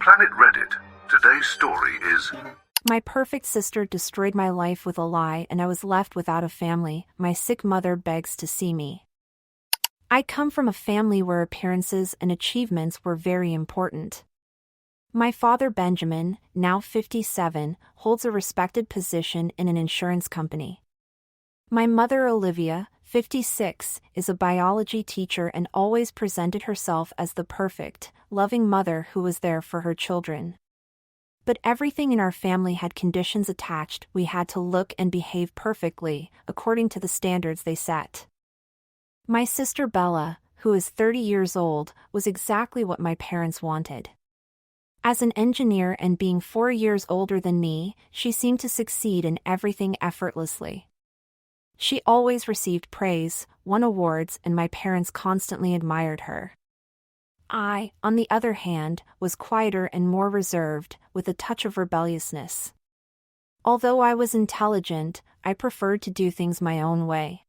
Planet Reddit. Today's story is My perfect sister destroyed my life with a lie and I was left without a family. My sick mother begs to see me. I come from a family where appearances and achievements were very important. My father Benjamin, now 57, holds a respected position in an insurance company. My mother Olivia, 56, is a biology teacher and always presented herself as the perfect, loving mother who was there for her children. But everything in our family had conditions attached. We had to look and behave perfectly, according to the standards they set. My sister Bella, who is 30 years old, was exactly what my parents wanted. As an engineer and being 4 years older than me, she seemed to succeed in everything effortlessly. She always received praise, won awards, and my parents constantly admired her. I, on the other hand, was quieter and more reserved, with a touch of rebelliousness. Although I was intelligent, I preferred to do things my own way.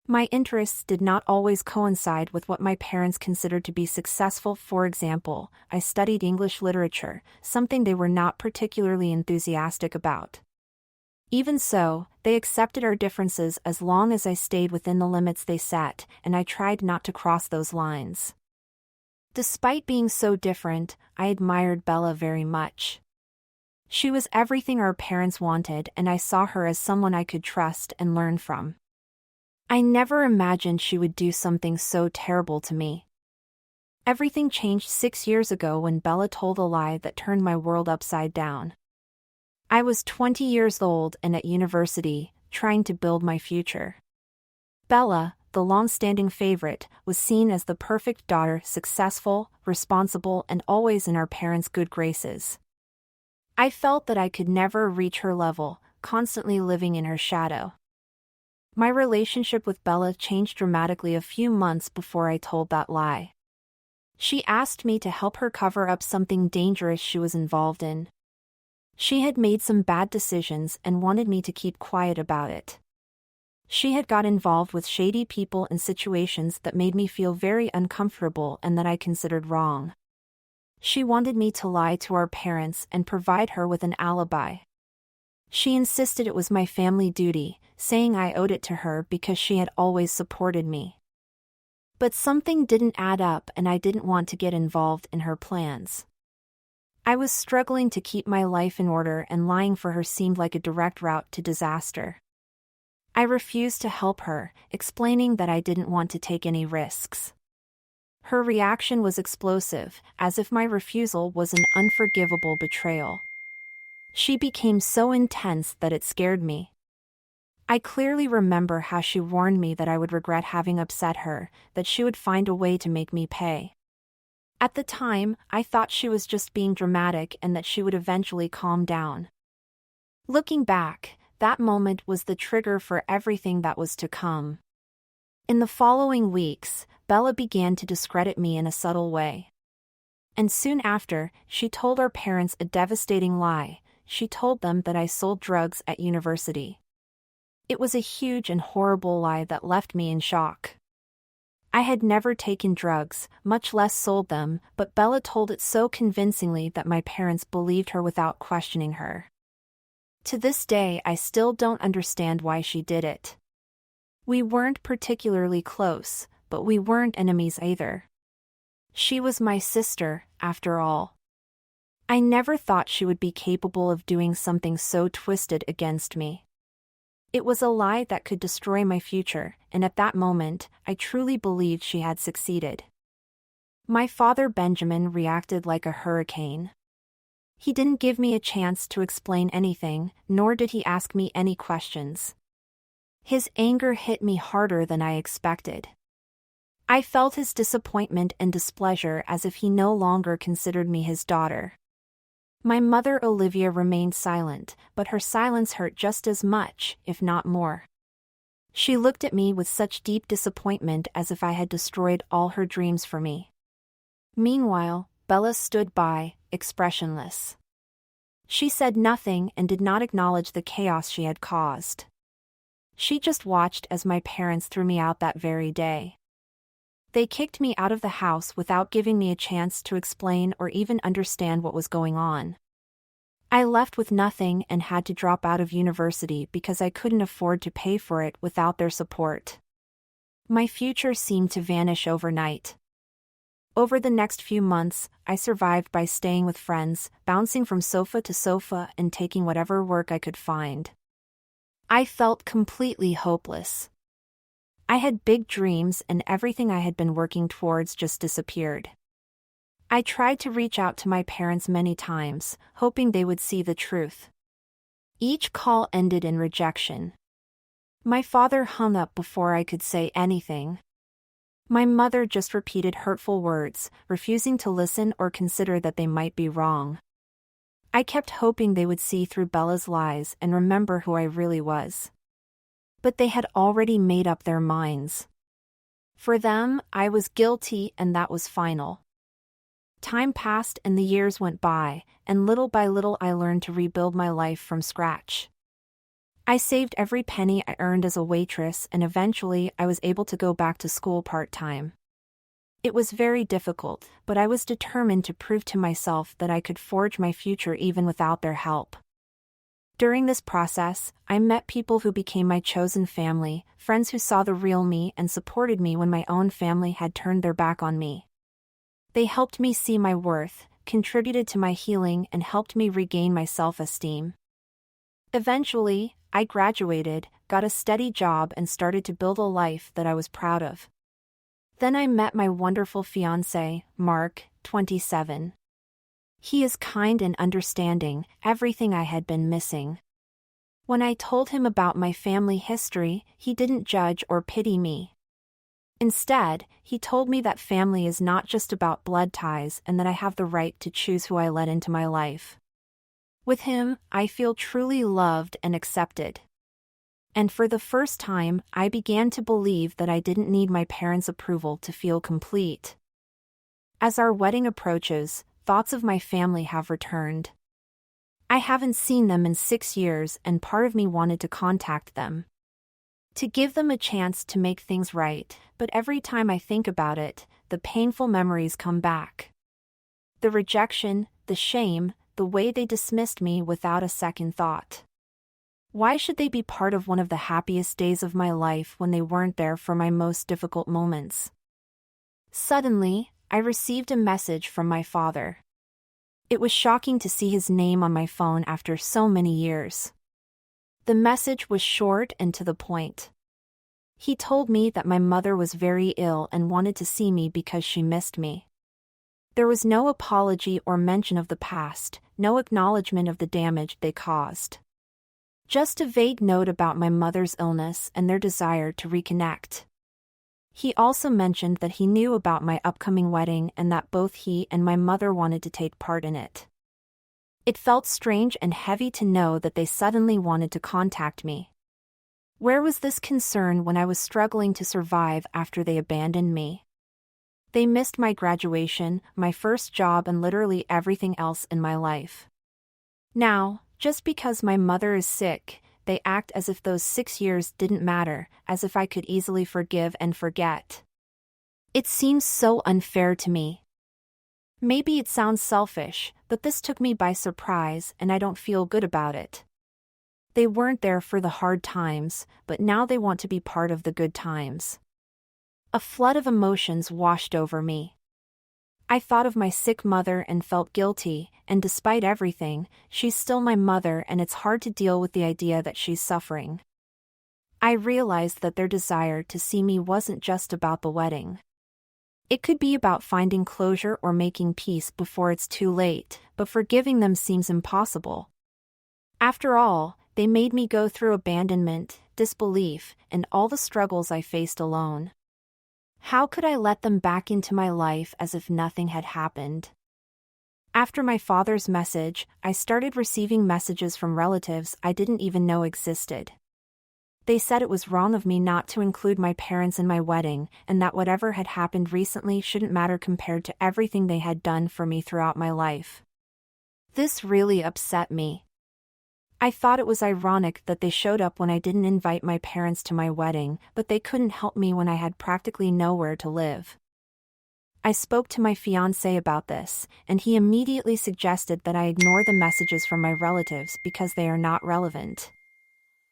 My interests did not always coincide with what my parents considered to be successful. For example, I studied English literature, something they were not particularly enthusiastic about. Even so, they accepted our differences as long as I stayed within the limits they set, and I tried not to cross those lines. Despite being so different, I admired Bella very much. She was everything our parents wanted, and I saw her as someone I could trust and learn from. I never imagined she would do something so terrible to me. Everything changed 6 years ago when Bella told a lie that turned my world upside down. I was 20 years old and at university, trying to build my future. Bella, the long-standing favorite, was seen as the perfect daughter, successful, responsible, and always in our parents' good graces. I felt that I could never reach her level, constantly living in her shadow. My relationship with Bella changed dramatically a few months before I told that lie. She asked me to help her cover up something dangerous she was involved in. She had made some bad decisions and wanted me to keep quiet about it. She had got involved with shady people and situations that made me feel very uncomfortable and that I considered wrong. She wanted me to lie to our parents and provide her with an alibi. She insisted it was my family duty, saying I owed it to her because she had always supported me. But something didn't add up and I didn't want to get involved in her plans. I was struggling to keep my life in order and lying for her seemed like a direct route to disaster. I refused to help her, explaining that I didn't want to take any risks. Her reaction was explosive, as if my refusal was an unforgivable betrayal. She became so intense that it scared me. I clearly remember how she warned me that I would regret having upset her, that she would find a way to make me pay. At the time, I thought she was just being dramatic and that she would eventually calm down. Looking back, that moment was the trigger for everything that was to come. In the following weeks, Bella began to discredit me in a subtle way. And soon after, she told our parents a devastating lie. She told them that I sold drugs at university. It was a huge and horrible lie that left me in shock. I had never taken drugs, much less sold them, but Bella told it so convincingly that my parents believed her without questioning her. To this day, I still don't understand why she did it. We weren't particularly close, but we weren't enemies either. She was my sister, after all. I never thought she would be capable of doing something so twisted against me. It was a lie that could destroy my future, and at that moment, I truly believed she had succeeded. My father Benjamin reacted like a hurricane. He didn't give me a chance to explain anything, nor did he ask me any questions. His anger hit me harder than I expected. I felt his disappointment and displeasure as if he no longer considered me his daughter. My mother Olivia remained silent, but her silence hurt just as much, if not more. She looked at me with such deep disappointment as if I had destroyed all her dreams for me. Meanwhile, Bella stood by, expressionless. She said nothing and did not acknowledge the chaos she had caused. She just watched as my parents threw me out that very day. They kicked me out of the house without giving me a chance to explain or even understand what was going on. I left with nothing and had to drop out of university because I couldn't afford to pay for it without their support. My future seemed to vanish overnight. Over the next few months, I survived by staying with friends, bouncing from sofa to sofa and taking whatever work I could find. I felt completely hopeless. I had big dreams and everything I had been working towards just disappeared. I tried to reach out to my parents many times, hoping they would see the truth. Each call ended in rejection. My father hung up before I could say anything. My mother just repeated hurtful words, refusing to listen or consider that they might be wrong. I kept hoping they would see through Bella's lies and remember who I really was. But they had already made up their minds. For them, I was guilty and that was final. Time passed and the years went by, and little by little I learned to rebuild my life from scratch. I saved every penny I earned as a waitress and eventually I was able to go back to school part-time. It was very difficult, but I was determined to prove to myself that I could forge my future even without their help. During this process, I met people who became my chosen family, friends who saw the real me and supported me when my own family had turned their back on me. They helped me see my worth, contributed to my healing and helped me regain my self-esteem. Eventually, I graduated, got a steady job and started to build a life that I was proud of. Then I met my wonderful fiancé, Mark, 27. He is kind and understanding, everything I had been missing. When I told him about my family history, he didn't judge or pity me. Instead, he told me that family is not just about blood ties and that I have the right to choose who I let into my life. With him, I feel truly loved and accepted. And for the first time, I began to believe that I didn't need my parents' approval to feel complete. As our wedding approaches, thoughts of my family have returned. I haven't seen them in 6 years and part of me wanted to contact them. To give them a chance to make things right, but every time I think about it, the painful memories come back. The rejection, the shame, the way they dismissed me without a second thought. Why should they be part of one of the happiest days of my life when they weren't there for my most difficult moments? Suddenly, I received a message from my father. It was shocking to see his name on my phone after so many years. The message was short and to the point. He told me that my mother was very ill and wanted to see me because she missed me. There was no apology or mention of the past, no acknowledgement of the damage they caused. Just a vague note about my mother's illness and their desire to reconnect. He also mentioned that he knew about my upcoming wedding and that both he and my mother wanted to take part in it. It felt strange and heavy to know that they suddenly wanted to contact me. Where was this concern when I was struggling to survive after they abandoned me? They missed my graduation, my first job and literally everything else in my life. Now, just because my mother is sick, they act as if those 6 years didn't matter, as if I could easily forgive and forget. It seems so unfair to me. Maybe it sounds selfish, but this took me by surprise and I don't feel good about it. They weren't there for the hard times, but now they want to be part of the good times. A flood of emotions washed over me. I thought of my sick mother and felt guilty, and despite everything, she's still my mother and it's hard to deal with the idea that she's suffering. I realized that their desire to see me wasn't just about the wedding. It could be about finding closure or making peace before it's too late, but forgiving them seems impossible. After all, they made me go through abandonment, disbelief, and all the struggles I faced alone. How could I let them back into my life as if nothing had happened? After my father's message, I started receiving messages from relatives I didn't even know existed. They said it was wrong of me not to include my parents in my wedding, and that whatever had happened recently shouldn't matter compared to everything they had done for me throughout my life. This really upset me. I thought it was ironic that they showed up when I didn't invite my parents to my wedding, but they couldn't help me when I had practically nowhere to live. I spoke to my fiancé about this, and he immediately suggested that I ignore the messages from my relatives because they are not relevant.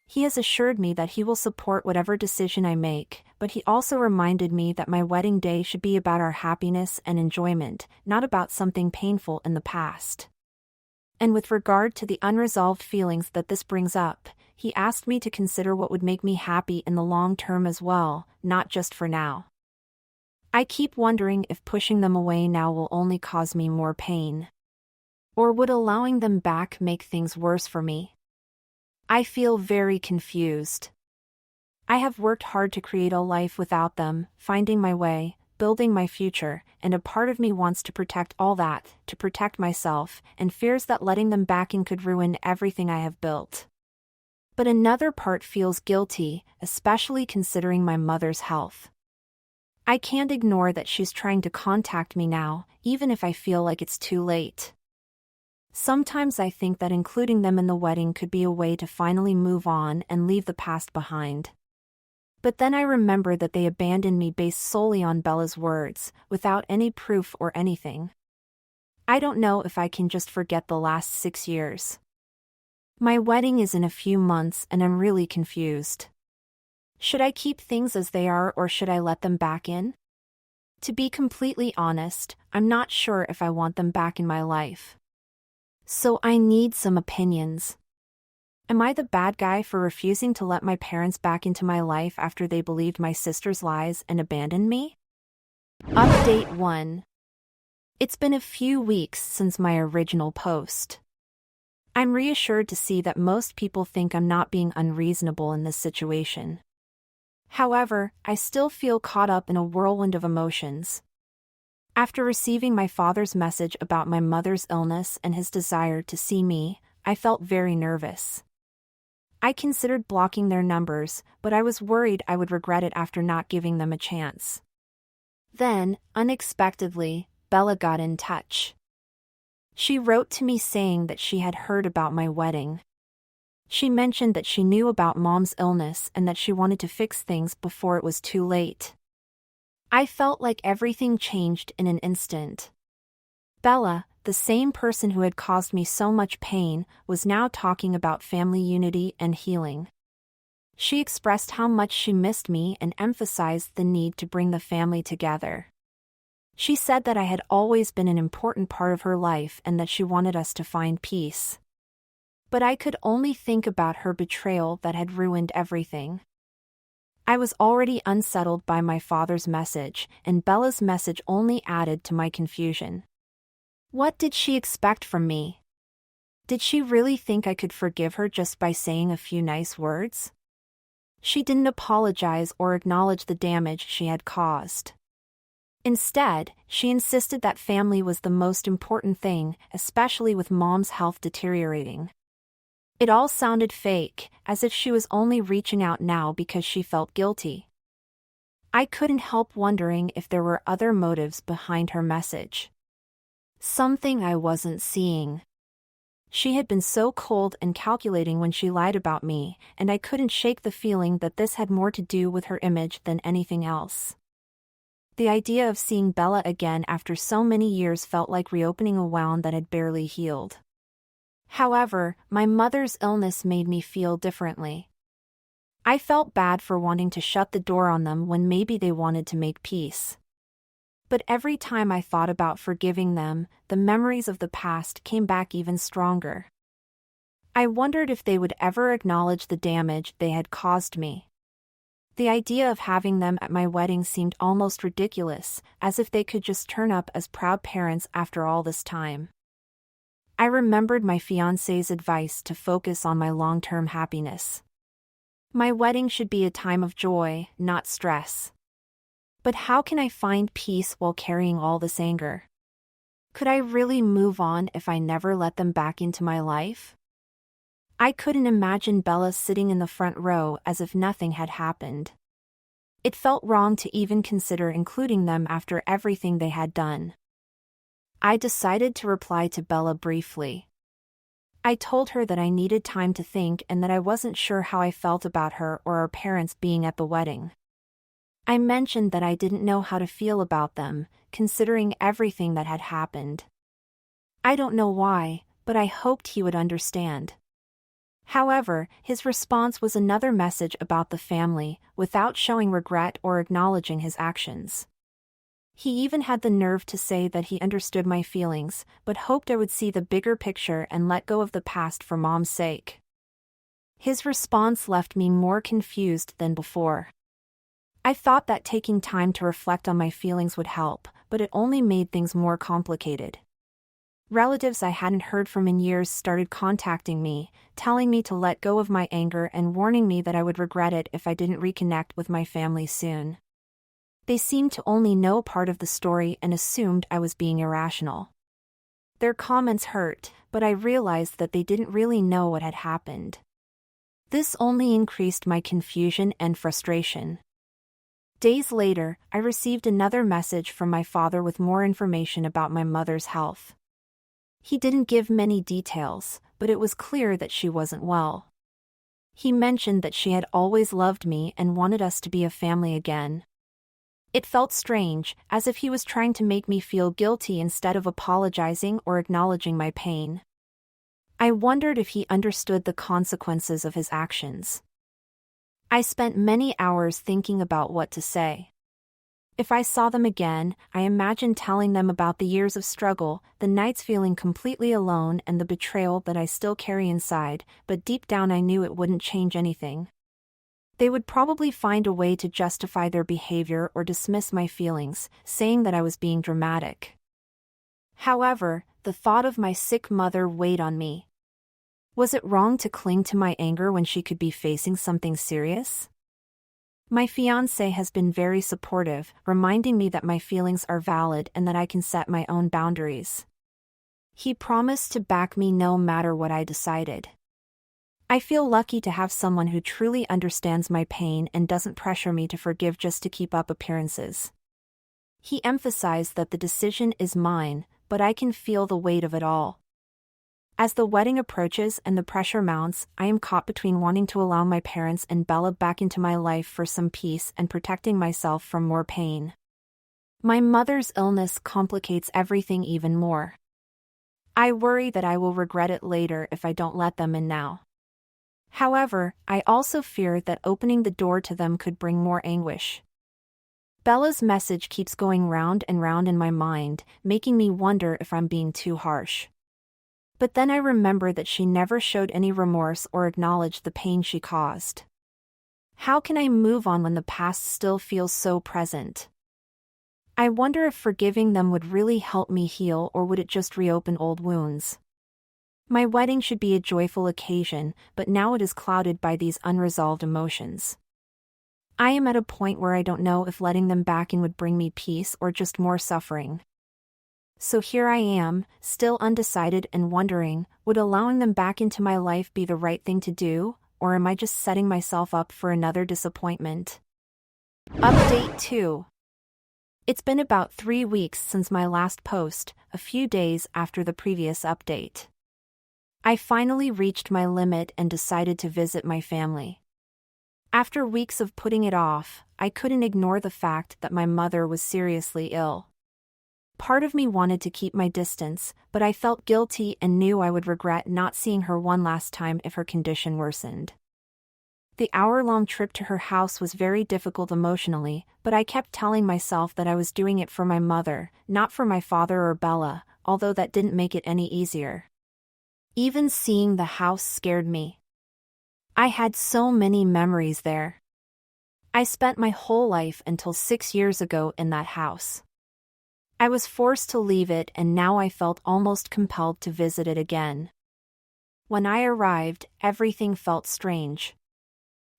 He has assured me that he will support whatever decision I make, but he also reminded me that my wedding day should be about our happiness and enjoyment, not about something painful in the past. And with regard to the unresolved feelings that this brings up, he asked me to consider what would make me happy in the long term as well, not just for now. I keep wondering if pushing them away now will only cause me more pain. Or would allowing them back make things worse for me? I feel very confused. I have worked hard to create a life without them, finding my way, building my future, and a part of me wants to protect all that, to protect myself, and fears that letting them back in could ruin everything I have built. But another part feels guilty, especially considering my mother's health. I can't ignore that she's trying to contact me now, even if I feel like it's too late. Sometimes I think that including them in the wedding could be a way to finally move on and leave the past behind. But then I remember that they abandoned me based solely on Bella's words, without any proof or anything. I don't know if I can just forget the last 6 years. My wedding is in a few months and I'm really confused. Should I keep things as they are or should I let them back in? To be completely honest, I'm not sure if I want them back in my life. So I need some opinions. Am I the bad guy for refusing to let my parents back into my life after they believed my sister's lies and abandoned me? Update 1. It's been a few weeks since my original post. I'm reassured to see that most people think I'm not being unreasonable in this situation. However, I still feel caught up in a whirlwind of emotions. After receiving my father's message about my mother's illness and his desire to see me, I felt very nervous. I considered blocking their numbers, but I was worried I would regret it after not giving them a chance. Then, unexpectedly, Bella got in touch. She wrote to me saying that she had heard about my wedding. She mentioned that she knew about Mom's illness and that she wanted to fix things before it was too late. I felt like everything changed in an instant. Bella, the same person who had caused me so much pain, was now talking about family unity and healing. She expressed how much she missed me and emphasized the need to bring the family together. She said that I had always been an important part of her life and that she wanted us to find peace. But I could only think about her betrayal that had ruined everything. I was already unsettled by my father's message, and Bella's message only added to my confusion. What did she expect from me? Did she really think I could forgive her just by saying a few nice words? She didn't apologize or acknowledge the damage she had caused. Instead, she insisted that family was the most important thing, especially with Mom's health deteriorating. It all sounded fake, as if she was only reaching out now because she felt guilty. I couldn't help wondering if there were other motives behind her message. Something I wasn't seeing. She had been so cold and calculating when she lied about me, and I couldn't shake the feeling that this had more to do with her image than anything else. The idea of seeing Bella again after so many years felt like reopening a wound that had barely healed. However, my mother's illness made me feel differently. I felt bad for wanting to shut the door on them when maybe they wanted to make peace. But every time I thought about forgiving them, the memories of the past came back even stronger. I wondered if they would ever acknowledge the damage they had caused me. The idea of having them at my wedding seemed almost ridiculous, as if they could just turn up as proud parents after all this time. I remembered my fiancé's advice to focus on my long-term happiness. My wedding should be a time of joy, not stress. But how can I find peace while carrying all this anger? Could I really move on if I never let them back into my life? I couldn't imagine Bella sitting in the front row as if nothing had happened. It felt wrong to even consider including them after everything they had done. I decided to reply to Bella briefly. I told her that I needed time to think and that I wasn't sure how I felt about her or our parents being at the wedding. I mentioned that I didn't know how to feel about them, considering everything that had happened. I don't know why, but I hoped he would understand. However, his response was another message about the family, without showing regret or acknowledging his actions. He even had the nerve to say that he understood my feelings, but hoped I would see the bigger picture and let go of the past for Mom's sake. His response left me more confused than before. I thought that taking time to reflect on my feelings would help, but it only made things more complicated. Relatives I hadn't heard from in years started contacting me, telling me to let go of my anger and warning me that I would regret it if I didn't reconnect with my family soon. They seemed to only know part of the story and assumed I was being irrational. Their comments hurt, but I realized that they didn't really know what had happened. This only increased my confusion and frustration. Days later, I received another message from my father with more information about my mother's health. He didn't give many details, but it was clear that she wasn't well. He mentioned that she had always loved me and wanted us to be a family again. It felt strange, as if he was trying to make me feel guilty instead of apologizing or acknowledging my pain. I wondered if he understood the consequences of his actions. I spent many hours thinking about what to say. If I saw them again, I imagined telling them about the years of struggle, the nights feeling completely alone, and the betrayal that I still carry inside, but deep down I knew it wouldn't change anything. They would probably find a way to justify their behavior or dismiss my feelings, saying that I was being dramatic. However, the thought of my sick mother weighed on me. Was it wrong to cling to my anger when she could be facing something serious? My fiancé has been very supportive, reminding me that my feelings are valid and that I can set my own boundaries. He promised to back me no matter what I decided. I feel lucky to have someone who truly understands my pain and doesn't pressure me to forgive just to keep up appearances. He emphasized that the decision is mine, but I can feel the weight of it all. As the wedding approaches and the pressure mounts, I am caught between wanting to allow my parents and Bella back into my life for some peace and protecting myself from more pain. My mother's illness complicates everything even more. I worry that I will regret it later if I don't let them in now. However, I also fear that opening the door to them could bring more anguish. Bella's message keeps going round and round in my mind, making me wonder if I'm being too harsh. But then I remember that she never showed any remorse or acknowledged the pain she caused. How can I move on when the past still feels so present? I wonder if forgiving them would really help me heal, or would it just reopen old wounds? My wedding should be a joyful occasion, but now it is clouded by these unresolved emotions. I am at a point where I don't know if letting them back in would bring me peace or just more suffering. So here I am, still undecided and wondering, would allowing them back into my life be the right thing to do, or am I just setting myself up for another disappointment? Update 2. It's been about 3 weeks since my last post, a few days after the previous update. I finally reached my limit and decided to visit my family. After weeks of putting it off, I couldn't ignore the fact that my mother was seriously ill. Part of me wanted to keep my distance, but I felt guilty and knew I would regret not seeing her one last time if her condition worsened. The hour-long trip to her house was very difficult emotionally, but I kept telling myself that I was doing it for my mother, not for my father or Bella, although that didn't make it any easier. Even seeing the house scared me. I had so many memories there. I spent my whole life until 6 years ago in that house. I was forced to leave it, and now I felt almost compelled to visit it again. When I arrived, everything felt strange.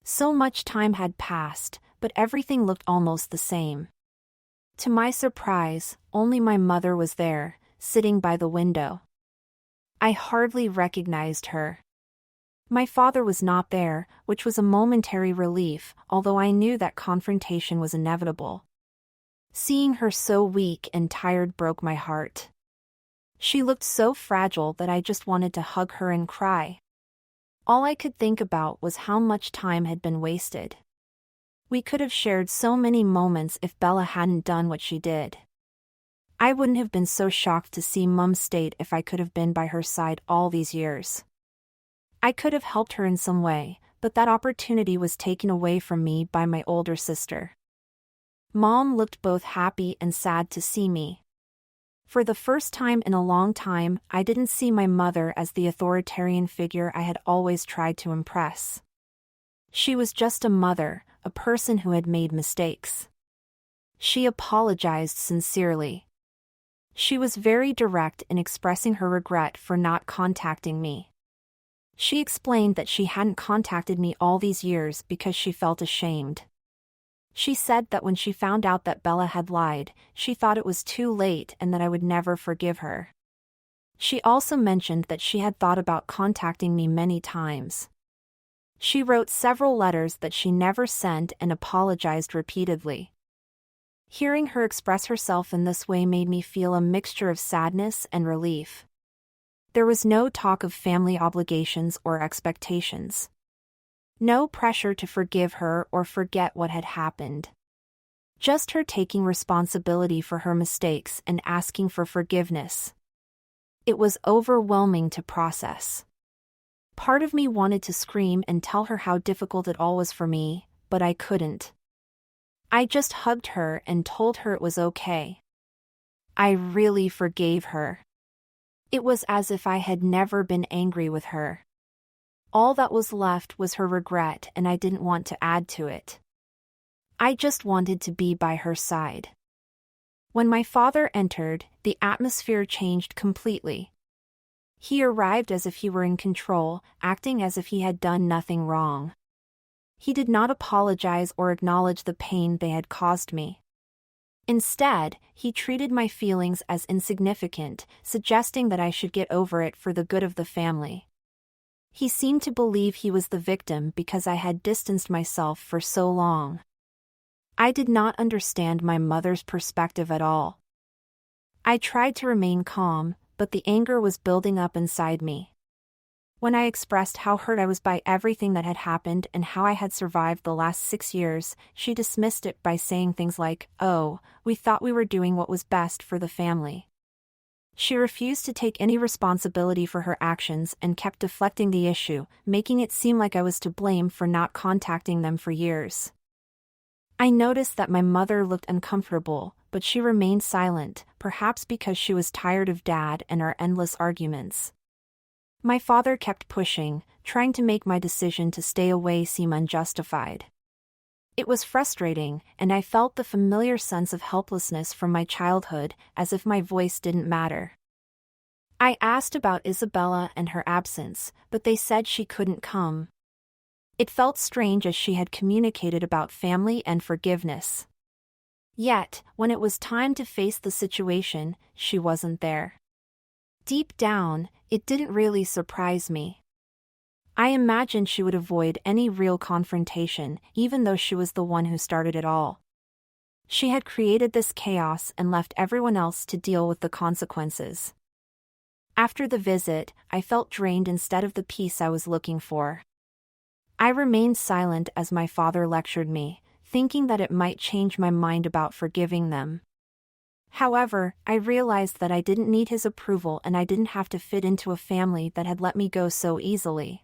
So much time had passed, but everything looked almost the same. To my surprise, only my mother was there, sitting by the window. I hardly recognized her. My father was not there, which was a momentary relief, although I knew that confrontation was inevitable. Seeing her so weak and tired broke my heart. She looked so fragile that I just wanted to hug her and cry. All I could think about was how much time had been wasted. We could have shared so many moments if Bella hadn't done what she did. I wouldn't have been so shocked to see Mom's state if I could have been by her side all these years. I could have helped her in some way, but that opportunity was taken away from me by my older sister. Mom looked both happy and sad to see me. For the first time in a long time, I didn't see my mother as the authoritarian figure I had always tried to impress. She was just a mother, a person who had made mistakes. She apologized sincerely. She was very direct in expressing her regret for not contacting me. She explained that she hadn't contacted me all these years because she felt ashamed. She said that when she found out that Bella had lied, she thought it was too late and that I would never forgive her. She also mentioned that she had thought about contacting me many times. She wrote several letters that she never sent and apologized repeatedly. Hearing her express herself in this way made me feel a mixture of sadness and relief. There was no talk of family obligations or expectations. No pressure to forgive her or forget what had happened. Just her taking responsibility for her mistakes and asking for forgiveness. It was overwhelming to process. Part of me wanted to scream and tell her how difficult it all was for me, but I couldn't. I just hugged her and told her it was okay. I really forgave her. It was as if I had never been angry with her. All that was left was her regret, and I didn't want to add to it. I just wanted to be by her side. When my father entered, the atmosphere changed completely. He arrived as if he were in control, acting as if he had done nothing wrong. He did not apologize or acknowledge the pain they had caused me. Instead, he treated my feelings as insignificant, suggesting that I should get over it for the good of the family. He seemed to believe he was the victim because I had distanced myself for so long. I did not understand my mother's perspective at all. I tried to remain calm, but the anger was building up inside me. When I expressed how hurt I was by everything that had happened and how I had survived the last 6 years, she dismissed it by saying things like, "Oh, we thought we were doing what was best for the family." She refused to take any responsibility for her actions and kept deflecting the issue, making it seem like I was to blame for not contacting them for years. I noticed that my mother looked uncomfortable, but she remained silent, perhaps because she was tired of Dad and our endless arguments. My father kept pushing, trying to make my decision to stay away seem unjustified. It was frustrating, and I felt the familiar sense of helplessness from my childhood, as if my voice didn't matter. I asked about Isabella and her absence, but they said she couldn't come. It felt strange as she had communicated about family and forgiveness. Yet, when it was time to face the situation, she wasn't there. Deep down, it didn't really surprise me. I imagined she would avoid any real confrontation, even though she was the one who started it all. She had created this chaos and left everyone else to deal with the consequences. After the visit, I felt drained instead of the peace I was looking for. I remained silent as my father lectured me, thinking that it might change my mind about forgiving them. However, I realized that I didn't need his approval and I didn't have to fit into a family that had let me go so easily.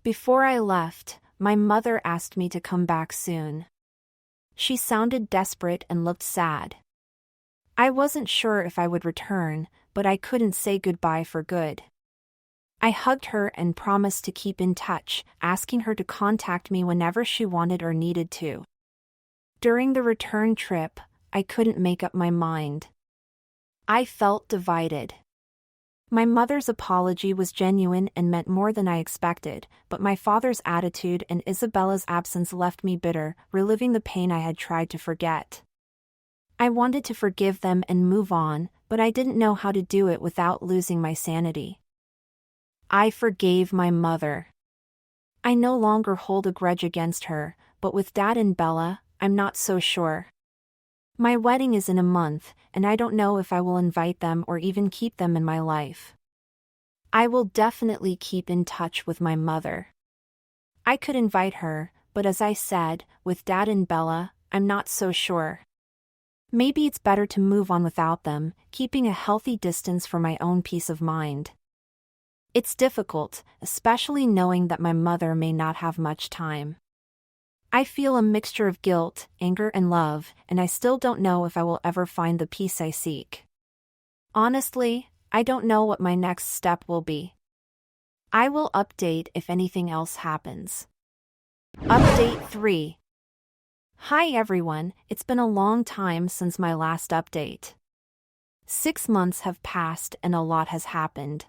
Before I left, my mother asked me to come back soon. She sounded desperate and looked sad. I wasn't sure if I would return, but I couldn't say goodbye for good. I hugged her and promised to keep in touch, asking her to contact me whenever she wanted or needed to. During the return trip, I couldn't make up my mind. I felt divided. My mother's apology was genuine and meant more than I expected, but my father's attitude and Isabella's absence left me bitter, reliving the pain I had tried to forget. I wanted to forgive them and move on, but I didn't know how to do it without losing my sanity. I forgave my mother. I no longer hold a grudge against her, but with Dad and Bella, I'm not so sure. My wedding is in a month, and I don't know if I will invite them or even keep them in my life. I will definitely keep in touch with my mother. I could invite her, but as I said, with Dad and Bella, I'm not so sure. Maybe it's better to move on without them, keeping a healthy distance for my own peace of mind. It's difficult, especially knowing that my mother may not have much time. I feel a mixture of guilt, anger, and love, and I still don't know if I will ever find the peace I seek. Honestly, I don't know what my next step will be. I will update if anything else happens. Update 3. Hi everyone, it's been a long time since my last update. 6 months have passed and a lot has happened.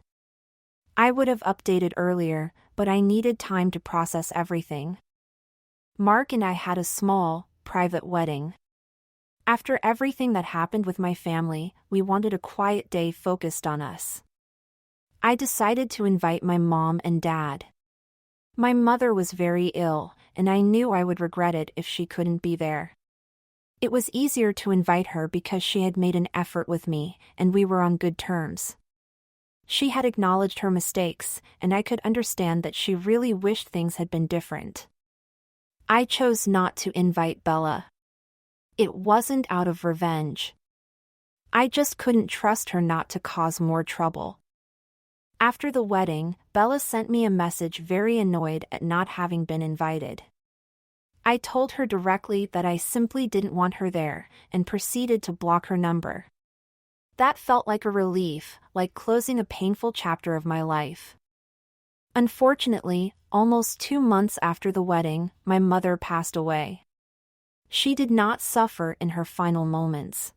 I would have updated earlier, but I needed time to process everything. Mark and I had a small, private wedding. After everything that happened with my family, we wanted a quiet day focused on us. I decided to invite my mom and dad. My mother was very ill, and I knew I would regret it if she couldn't be there. It was easier to invite her because she had made an effort with me, and we were on good terms. She had acknowledged her mistakes, and I could understand that she really wished things had been different. I chose not to invite Bella. It wasn't out of revenge. I just couldn't trust her not to cause more trouble. After the wedding, Bella sent me a message very annoyed at not having been invited. I told her directly that I simply didn't want her there, and proceeded to block her number. That felt like a relief, like closing a painful chapter of my life. Unfortunately, almost 2 months after the wedding, my mother passed away. She did not suffer in her final moments.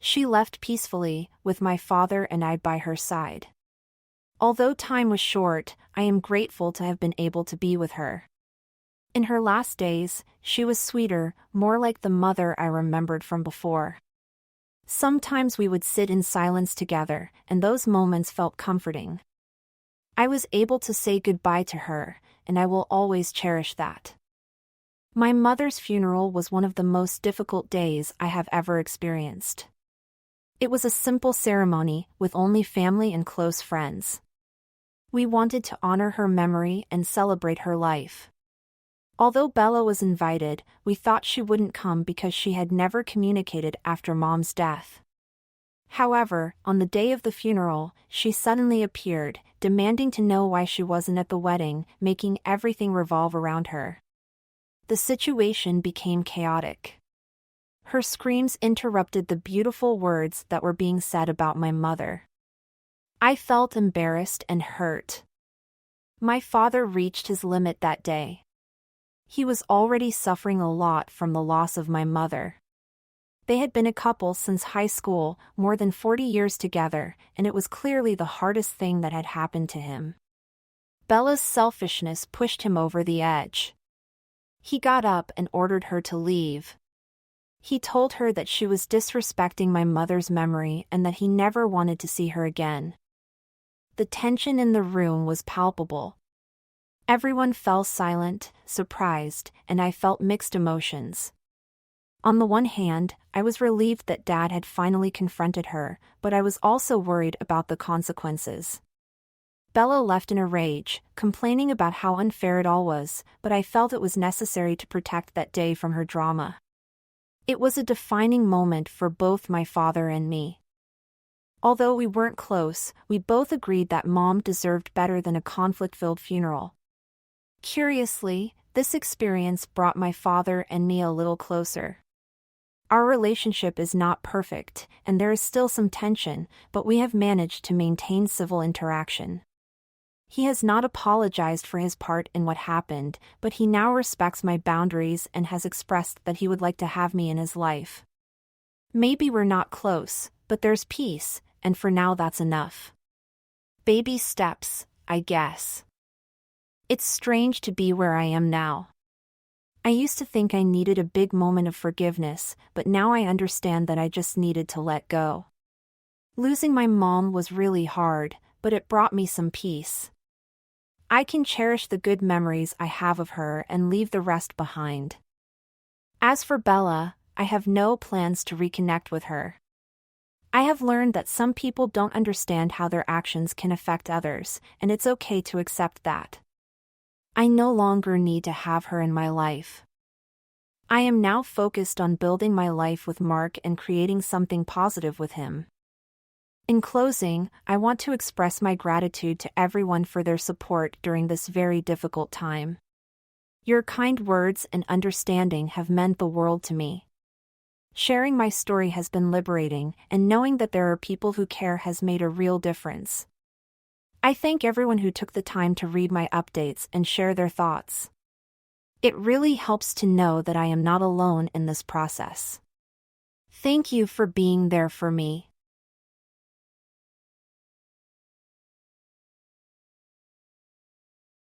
She left peacefully, with my father and I by her side. Although time was short, I am grateful to have been able to be with her. In her last days, she was sweeter, more like the mother I remembered from before. Sometimes we would sit in silence together, and those moments felt comforting. I was able to say goodbye to her, and I will always cherish that. My mother's funeral was one of the most difficult days I have ever experienced. It was a simple ceremony, with only family and close friends. We wanted to honor her memory and celebrate her life. Although Bella was invited, we thought she wouldn't come because she had never communicated after Mom's death. However, on the day of the funeral, she suddenly appeared, demanding to know why she wasn't at the wedding, making everything revolve around her. The situation became chaotic. Her screams interrupted the beautiful words that were being said about my mother. I felt embarrassed and hurt. My father reached his limit that day. He was already suffering a lot from the loss of my mother. They had been a couple since high school, more than 40 years together, and it was clearly the hardest thing that had happened to him. Bella's selfishness pushed him over the edge. He got up and ordered her to leave. He told her that she was disrespecting my mother's memory and that he never wanted to see her again. The tension in the room was palpable. Everyone fell silent, surprised, and I felt mixed emotions. On the one hand, I was relieved that Dad had finally confronted her, but I was also worried about the consequences. Bella left in a rage, complaining about how unfair it all was, but I felt it was necessary to protect that day from her drama. It was a defining moment for both my father and me. Although we weren't close, we both agreed that Mom deserved better than a conflict-filled funeral. Curiously, this experience brought my father and me a little closer. Our relationship is not perfect, and there is still some tension, but we have managed to maintain civil interaction. He has not apologized for his part in what happened, but he now respects my boundaries and has expressed that he would like to have me in his life. Maybe we're not close, but there's peace, and for now that's enough. Baby steps, I guess. It's strange to be where I am now. I used to think I needed a big moment of forgiveness, but now I understand that I just needed to let go. Losing my mom was really hard, but it brought me some peace. I can cherish the good memories I have of her and leave the rest behind. As for Bella, I have no plans to reconnect with her. I have learned that some people don't understand how their actions can affect others, and it's okay to accept that. I no longer need to have her in my life. I am now focused on building my life with Mark and creating something positive with him. In closing, I want to express my gratitude to everyone for their support during this very difficult time. Your kind words and understanding have meant the world to me. Sharing my story has been liberating, and knowing that there are people who care has made a real difference. I thank everyone who took the time to read my updates and share their thoughts. It really helps to know that I am not alone in this process. Thank you for being there for me.